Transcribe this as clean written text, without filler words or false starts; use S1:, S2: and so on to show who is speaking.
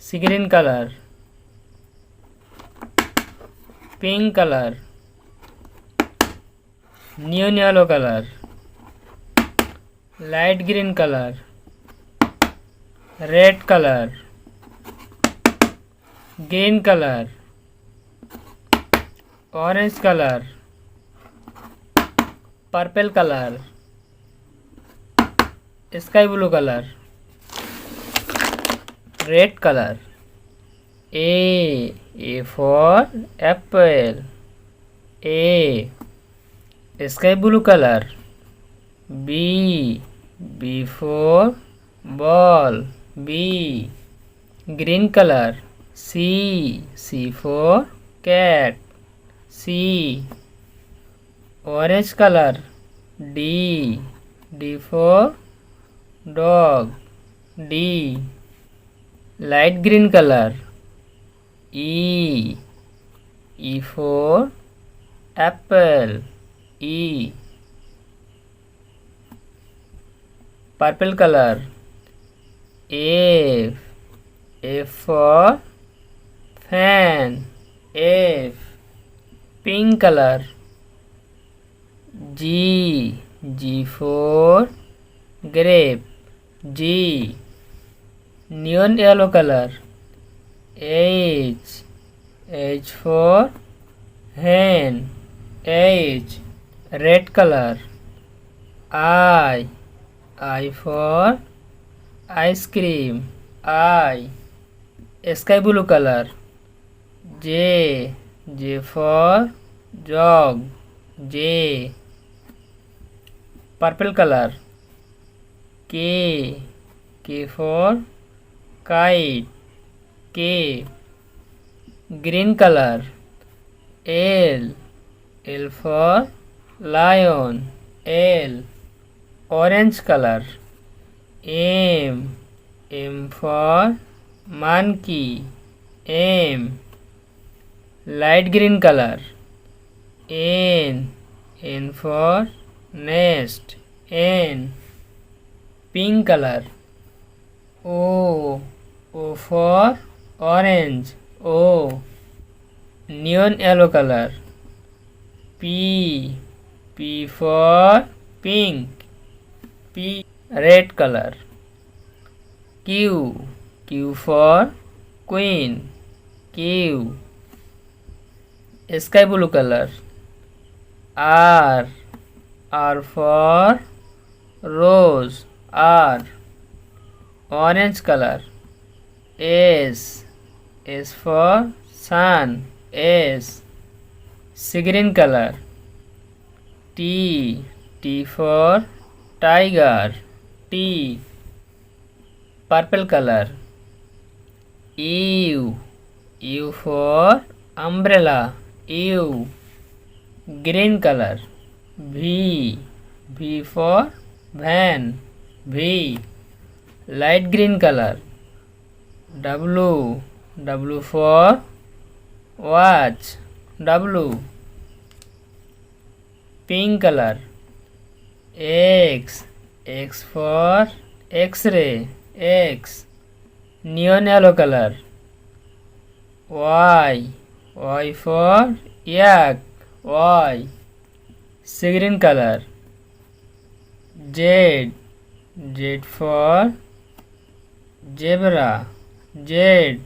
S1: sea green color, pink color, neon yellow color, light green color, red color, green color, orange color, purple color, sky blue color, red color. A for apple. A, sky blue color. B for ball. B, green color. C for cat. C, orange color. D for dog. D, light green color. E for apple. E, purple color. F for fan. F, pink color. G for grape. G, neon yellow color. H for hen. H, red color. I for ice cream. I, sky blue color. J for jog. J, purple color. K for kite. K, green color. L for lion. L, orange color. M for monkey. M, light green color. N for nest. N, pink color. O for orange. O, neon yellow color. P for pink. P, red color. Q for queen. Q, sky blue color. R for rose. R, orange color. S for sun. S, sea green color. T for tiger. T, purple color. U for umbrella. U, green color. V for van. V, light green color. W for watch. W, pink color. X for X-ray. X, neon yellow color. Y for yak. Y, sea green color. Z for zebra. Z,